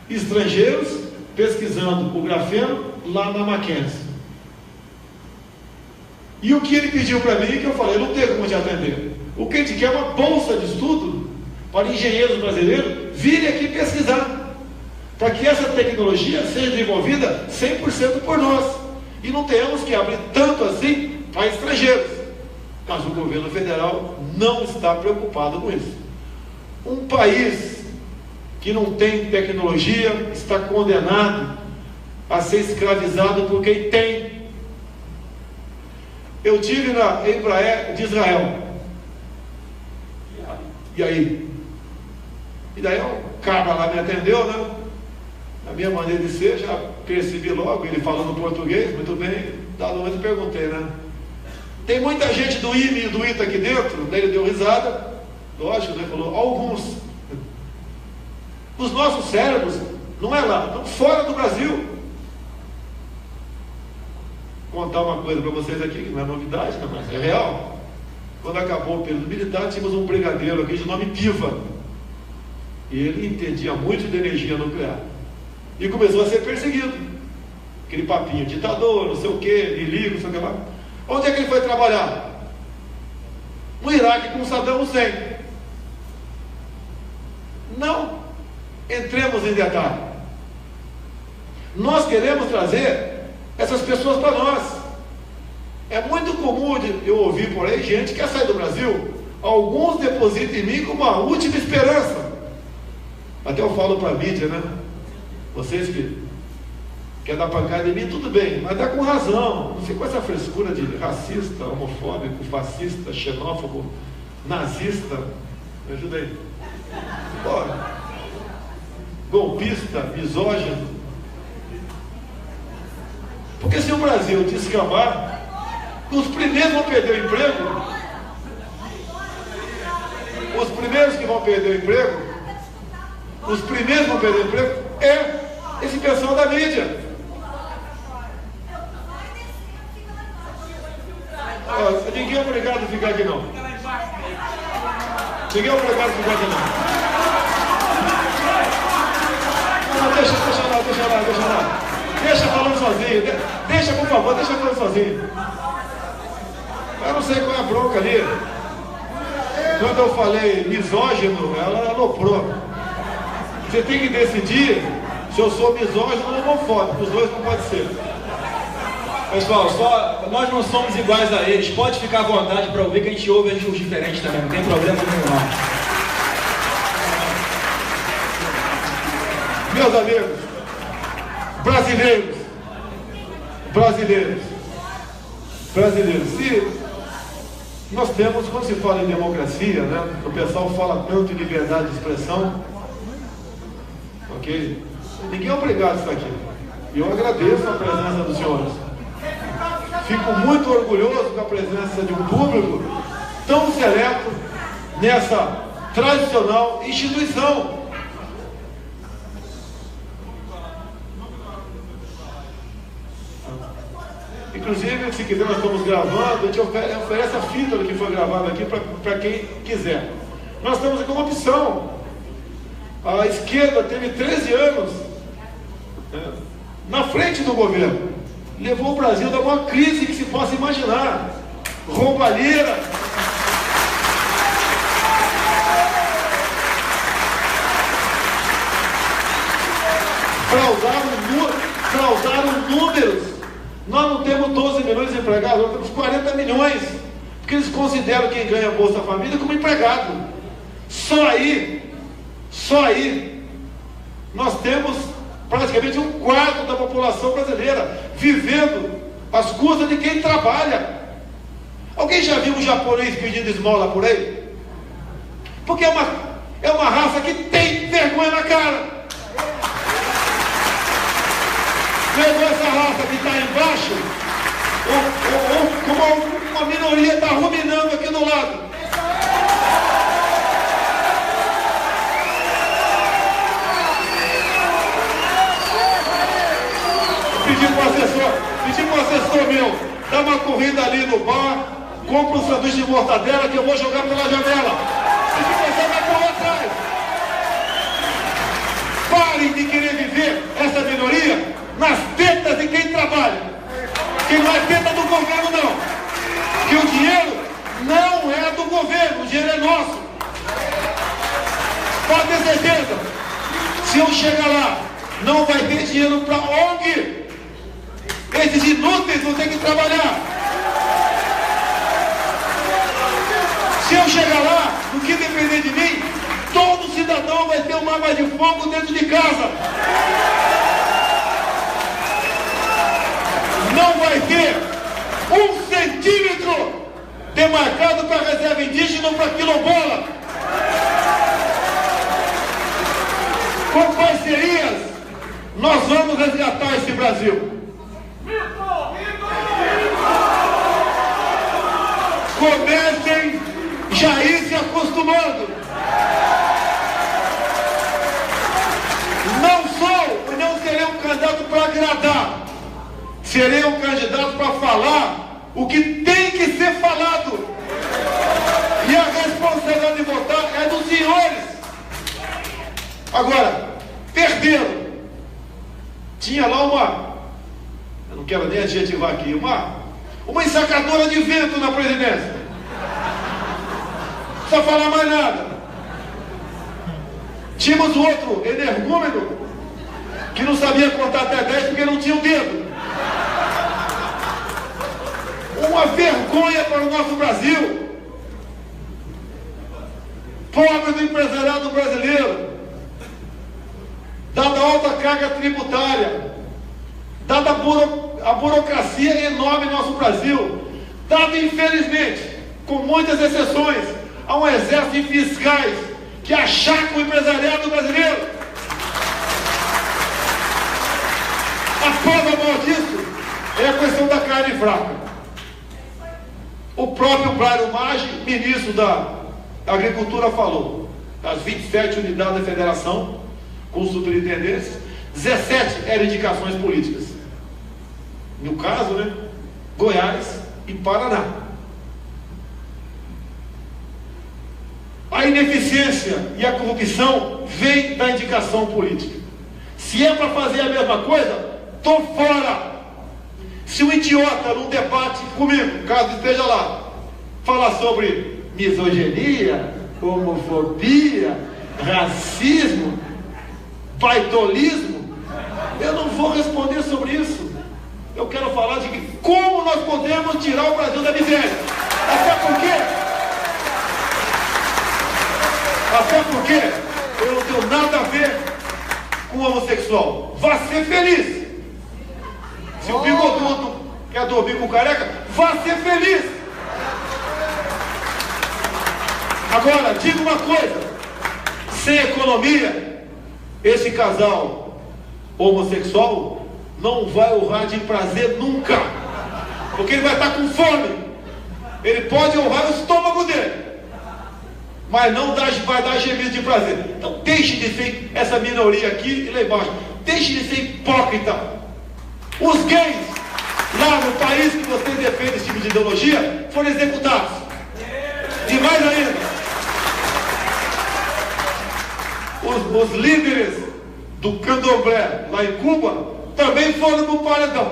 Estrangeiros pesquisando o grafeno lá na Mackenzie. E o que ele pediu para mim, que eu falei, não tenho como te atender. O que a gente quer é uma bolsa de estudo para engenheiros brasileiros virem aqui pesquisar, para que essa tecnologia seja desenvolvida 100% por nós, e não tenhamos que abrir tanto assim para estrangeiros, mas o governo federal não está preocupado com isso. Um país que não tem tecnologia está condenado a ser escravizado por quem tem. Eu tive na Embraer de Israel. E aí? E daí o cabra lá me atendeu, né? A minha maneira de ser, já percebi logo, ele falando português, muito bem, dado momento perguntei, né? Tem muita gente do IME e do ITA aqui dentro? Daí ele deu risada, lógico, ele falou, alguns. Os nossos cérebros, não é lá, estão fora do Brasil. Vou contar uma coisa para vocês aqui, que não é novidade, né, mas é real. Quando acabou o período militar, tínhamos um brigadeiro aqui de nome Piva. E ele entendia muito de energia nuclear. E começou a ser perseguido. Aquele papinho, ditador, não sei o que, milico, não sei o que lá. Onde é que ele foi trabalhar? No Iraque com Saddam Hussein. Não entremos em detalhe. Nós queremos trazer essas pessoas para nós. É muito comum eu ouvir por aí gente que quer sair do Brasil. Alguns depositam em mim como a última esperança. Até eu falo para a mídia, né? Vocês que querem dar pancada em mim, tudo bem, mas dá com razão. Não fica com essa frescura de racista, homofóbico, fascista, xenófobo, nazista. Me ajuda aí. Pô, golpista, misógino. Porque se o Brasil descambar, os primeiros vão perder o emprego. Os primeiros que vão perder o emprego, os primeiros que vão perder o emprego é esse pessoal da mídia. Ninguém é obrigado a ficar aqui não. Ninguém é obrigado a ficar aqui não. Não, deixa lá. Deixa falando sozinho. Deixa, por favor, deixa falando sozinho. Eu não sei qual é a bronca ali. Quando eu falei misógino, ela aloprou. Você tem que decidir se eu sou misógino ou homofóbico. Os dois não pode ser. Pessoal, nós não somos iguais a eles. Pode ficar à vontade para ouvir que a gente ouve os diferentes também. Não tem problema nenhum não. Meus amigos, brasileiros, se nós temos, quando se fala em democracia, né, o pessoal fala tanto em liberdade de expressão, ok? Ninguém é obrigado a estar aqui. E eu agradeço a presença dos senhores. Fico muito orgulhoso com a presença de um público tão seleto nessa tradicional instituição. Inclusive, se quiser, nós estamos gravando, a gente oferece a fita do que foi gravado aqui para quem quiser. Nós temos aqui uma opção. A esquerda teve 13 anos na frente do governo. Levou o Brasil a uma crise que se possa imaginar. Roubalheira. Fraudaram números. Nós não temos 12 milhões de empregados, nós temos 40 milhões. Porque eles consideram quem ganha Bolsa Família como empregado. Só aí, nós temos praticamente um quarto da população brasileira vivendo às custas de quem trabalha. Alguém já viu um japonês pedindo esmola por aí? Porque é uma raça que tem vergonha na cara. Pegou essa raça que está embaixo, como uma minoria está ruminando aqui do lado. Pedi para o assessor meu, dá uma corrida ali no bar, compra um sanduíche de mortadela que eu vou jogar pela janela. Pedi para você vai correr atrás. Parem de querer viver essa minoria nas tetas de quem trabalha. Que não é teta do governo não. Que o dinheiro não é do governo, o dinheiro é nosso. Pode ter certeza. Se eu chegar lá, não vai ter dinheiro para ONG. Esses inúteis vão ter que trabalhar. Se eu chegar lá, no que depender de mim, todo cidadão vai ter uma arma de fogo dentro de casa. Não vai ter 1 centímetro demarcado para reserva indígena ou para quilombola. Com parcerias, nós vamos resgatar esse Brasil. Comecem já ir se acostumando. Não sou e não serei um candidato para agradar. Serei um candidato para falar o que tem que ser falado. E a responsabilidade de votar é dos senhores. Agora, perderam. Tinha lá eu não quero nem adjetivar aqui, uma ensacadora de vento na presidência. Não precisa falar mais nada. Tínhamos outro energúmeno que não sabia contar até 10 porque não tinha o dedo. Uma vergonha para o nosso Brasil. Pobre do empresariado brasileiro, dada a alta carga tributária, dada a burocracia enorme no nosso Brasil, dado infelizmente, com muitas exceções, a um exército de fiscais que achaca o empresariado brasileiro. A prova maior disso é a questão da carne fraca. O próprio Braulio Maggi, ministro da Agricultura, falou: das 27 unidades da federação, com superintendentes, 17 eram indicações políticas. No caso, Goiás e Paraná. A ineficiência e a corrupção vem da indicação política. Se é para fazer a mesma coisa, estou fora. Se um idiota num debate comigo, caso esteja lá, falar sobre misoginia, homofobia, racismo, baitolismo, eu não vou responder sobre isso. Eu quero falar de como nós podemos tirar o Brasil da miséria. Até porque eu não tenho nada a ver com o homossexual. Vá ser feliz. Se o bigodudo quer dormir com o careca, vá ser feliz. Agora, diga uma coisa: sem economia, esse casal homossexual não vai honrar de prazer nunca, porque ele vai estar com fome. Ele pode honrar o estômago dele, mas não vai dar gemido de prazer. Então deixe de ser essa minoria aqui e lá embaixo. Deixe de ser hipócrita. Os gays, lá no país que vocês defendem esse tipo de ideologia, foram executados. E mais ainda, os líderes do candomblé lá em Cuba também foram no paredão.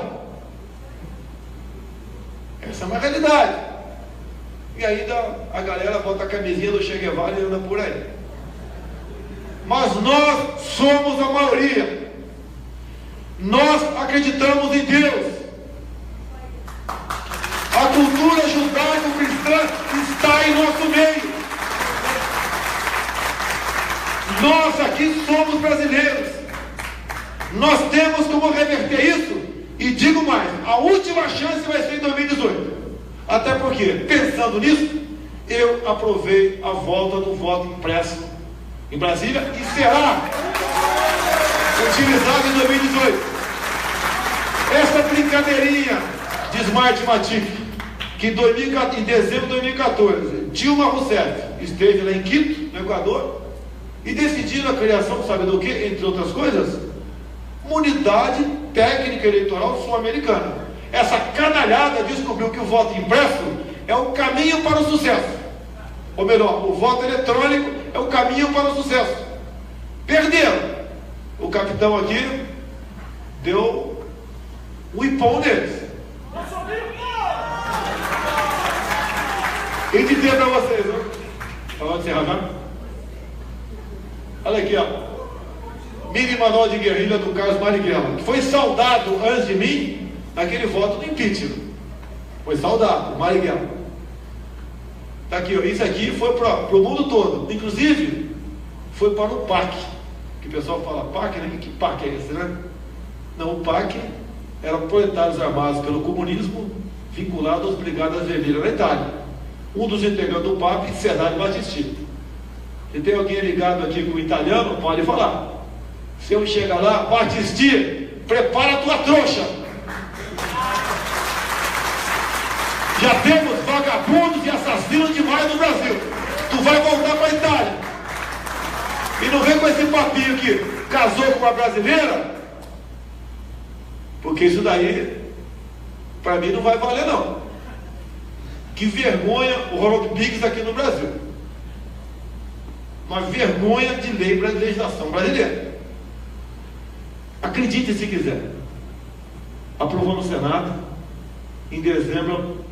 Essa é uma realidade. E ainda a galera bota a camisinha do Che Guevara e anda por aí. Mas nós somos a maioria. Nós acreditamos em Deus. A cultura judaico-cristã está em nosso meio. Nós aqui somos brasileiros. Nós temos como reverter isso. E digo mais, a última chance vai ser em 2018. Até porque, pensando nisso, eu aprovei a volta do voto impresso em Brasília e será utilizado em 2018. Essa brincadeirinha de Smart Matic, que em dezembro de 2014, Dilma Rousseff esteve lá em Quito, no Equador, e decidiram a criação, sabe do que? Entre outras coisas, uma unidade técnica eleitoral sul-americana. Essa canalhada descobriu que o voto impresso é o caminho para o sucesso. Ou melhor, o voto eletrônico é o caminho para o sucesso. Perderam. O capitão aqui deu um ipom neles. E dizer para vocês, né? Falando de encerrar já? Olha aqui, ó. Mini manual de guerrilha do Carlos Marighella, que foi saudado antes de mim naquele voto do impeachment. Foi saudado, Marighella. Está aqui, ó. Isso aqui foi para o mundo todo. Inclusive, foi para o PAC. Que o pessoal fala PAC, né? Que PAC é esse, né? Não, o PAC eram proletários armados pelo comunismo vinculados às Brigadas Vermelhas na Itália. Um dos integrantes do PAC, Cesare Battisti. Se tem alguém ligado aqui com o italiano, pode falar. Se eu chegar lá, Batistinha, prepara a tua trouxa. Já temos vagabundos e assassinos demais no Brasil. Tu vai voltar para a Itália. E não vem com esse papinho que casou com uma brasileira, porque isso daí, para mim, não vai valer não. Que vergonha o Ronald Biggs aqui no Brasil. Uma vergonha de legislação brasileira. Acredite se quiser. Aprovou no Senado. Em dezembro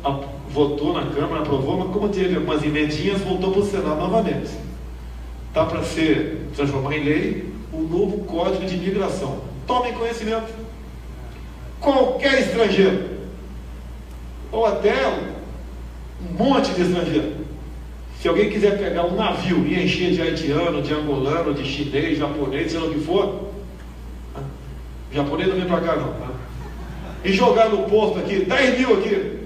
votou na Câmara, aprovou, mas como teve algumas emendinhas, voltou para o Senado novamente. Está para ser transformar em lei o novo Código de Imigração. Tomem conhecimento. Qualquer estrangeiro, ou até um monte de estrangeiro, se alguém quiser pegar um navio e encher de haitiano, de angolano, de chinês, japonês, sei lá o que for, japonês não vem para cá não, tá? E jogar no porto aqui, 10 mil aqui,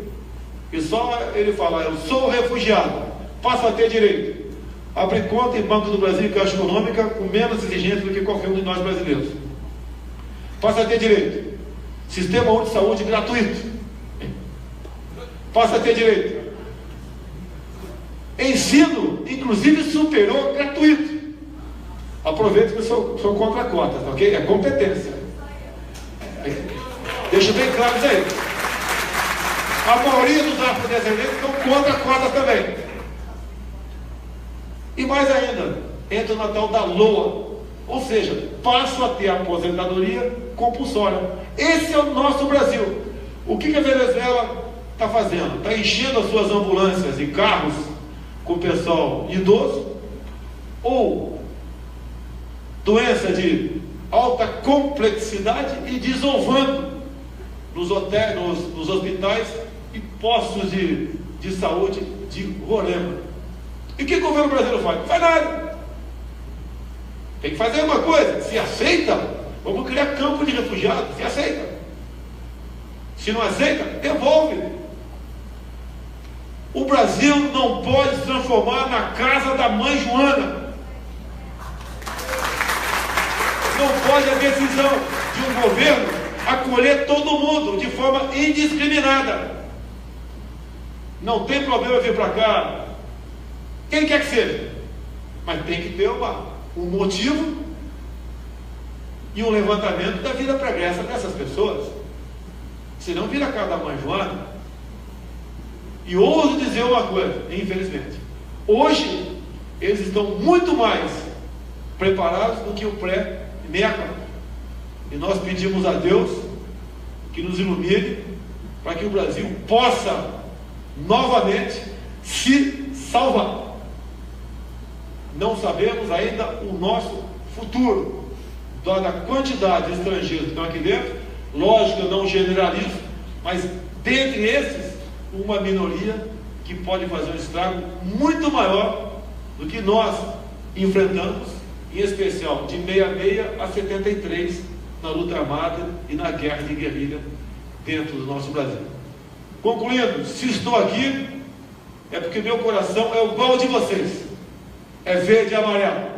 e só ele falar, eu sou refugiado, passa a ter direito, abre conta em Banco do Brasil e Caixa Econômica com menos exigência do que qualquer um de nós brasileiros, passa a ter direito, Sistema único de saúde gratuito, passa a ter direito, ensino, inclusive superior, gratuito. Aproveito que eu sou contra a cota, tá ok? É competência. Deixa bem claro isso aí. A maioria dos afrodescendentes estão contra a cota também. E mais ainda, entra na tal da LOA, ou seja, passo a ter aposentadoria compulsória. Esse é o nosso Brasil. O que a Venezuela está fazendo? Está enchendo as suas ambulâncias e carros com o pessoal idoso, ou doença de alta complexidade e desovando nos hotéis, nos hospitais e postos de saúde de Roraima. E o que o governo brasileiro faz? Não faz nada. Tem que fazer uma coisa. Se aceita, vamos criar campo de refugiados. Se aceita. Se não aceita, devolve. O Brasil não pode se transformar na casa da mãe Joana. Não pode a decisão de um governo acolher todo mundo de forma indiscriminada. Não tem problema vir para cá quem quer que seja, mas tem que ter um motivo e um levantamento da vida pregressa dessas pessoas. Senão vira a casa da mãe Joana. E ouso dizer uma coisa, infelizmente, hoje eles estão muito mais preparados do que o pré-MECA. E nós pedimos a Deus que nos ilumine para que o Brasil possa novamente se salvar. Não sabemos ainda o nosso futuro, dada a quantidade de estrangeiros que estão aqui dentro. Lógico, eu não generalizo, mas dentre esses, uma minoria que pode fazer um estrago muito maior do que nós enfrentamos, em especial de 66 a 73, na luta armada e na guerra de guerrilha dentro do nosso Brasil. Concluindo, se estou aqui, é porque meu coração é igual ao de vocês, é verde e amarelo.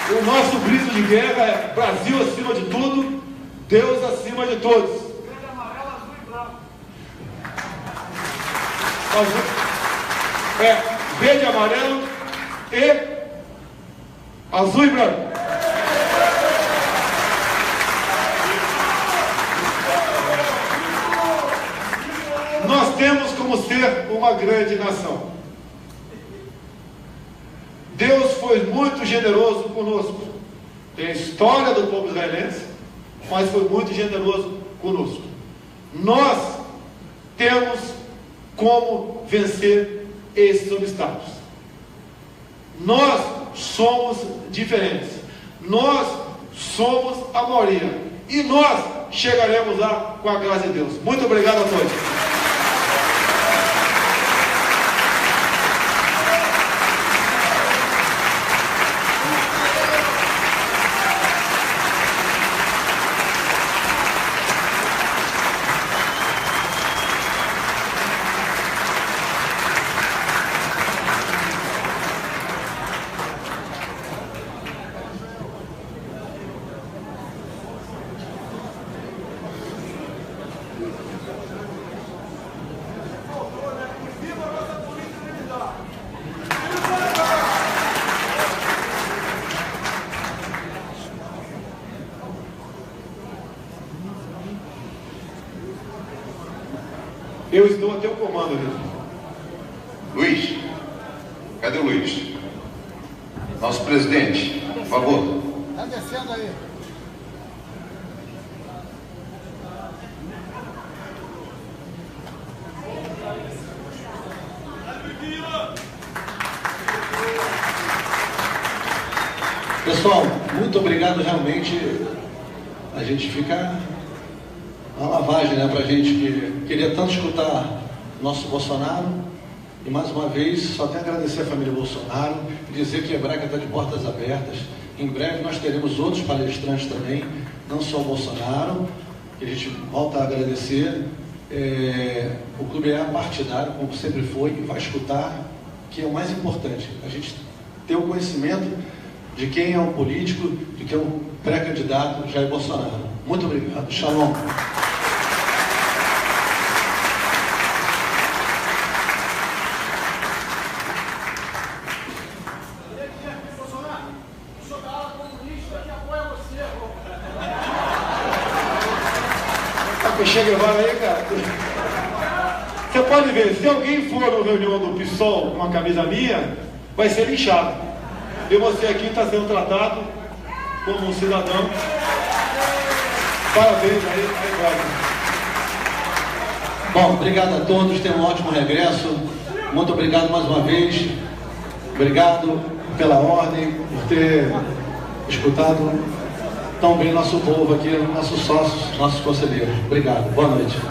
O nosso grito de guerra é Brasil acima de tudo, Deus acima de todos. Verde, amarelo, azul e branco. Verde, amarelo e azul e branco. Nós temos como ser uma grande nação. Deus foi muito generoso conosco. Tem a história do povo israelense, mas foi muito generoso conosco. Nós temos como vencer esses obstáculos. Nós somos diferentes. Nós somos a maioria. E nós chegaremos lá com a graça de Deus. Muito obrigado a todos. Viva a nossa polícia militar! Eu estou até o comando ali. Luiz, cadê o Luiz? Nosso presidente, por favor. Tá descendo aí. Pessoal, muito obrigado. Realmente a gente fica uma lavagem, né, pra gente que queria tanto escutar nosso Bolsonaro. E mais uma vez, só tenho a agradecer a família Bolsonaro, dizer que a Hebraica está de portas abertas. Em breve nós teremos outros palestrantes também, não só o Bolsonaro, que a gente volta a agradecer. O clube é partidário, como sempre foi, e vai escutar, que é o mais importante. A gente ter o conhecimento de quem é um político, de quem é um pré-candidato Jair Bolsonaro. Muito obrigado. Shalom. Che Guevara aí, cara. Você pode ver, se alguém for na reunião do PSOL com uma camisa minha, vai ser linchado. E você aqui está sendo tratado como um cidadão. Parabéns aí, Bom, obrigado a todos, tenham um ótimo regresso. Muito obrigado mais uma vez. Obrigado pela ordem, por ter escutado tão bem nosso povo aqui, nossos sócios, nossos conselheiros. Obrigado, boa noite.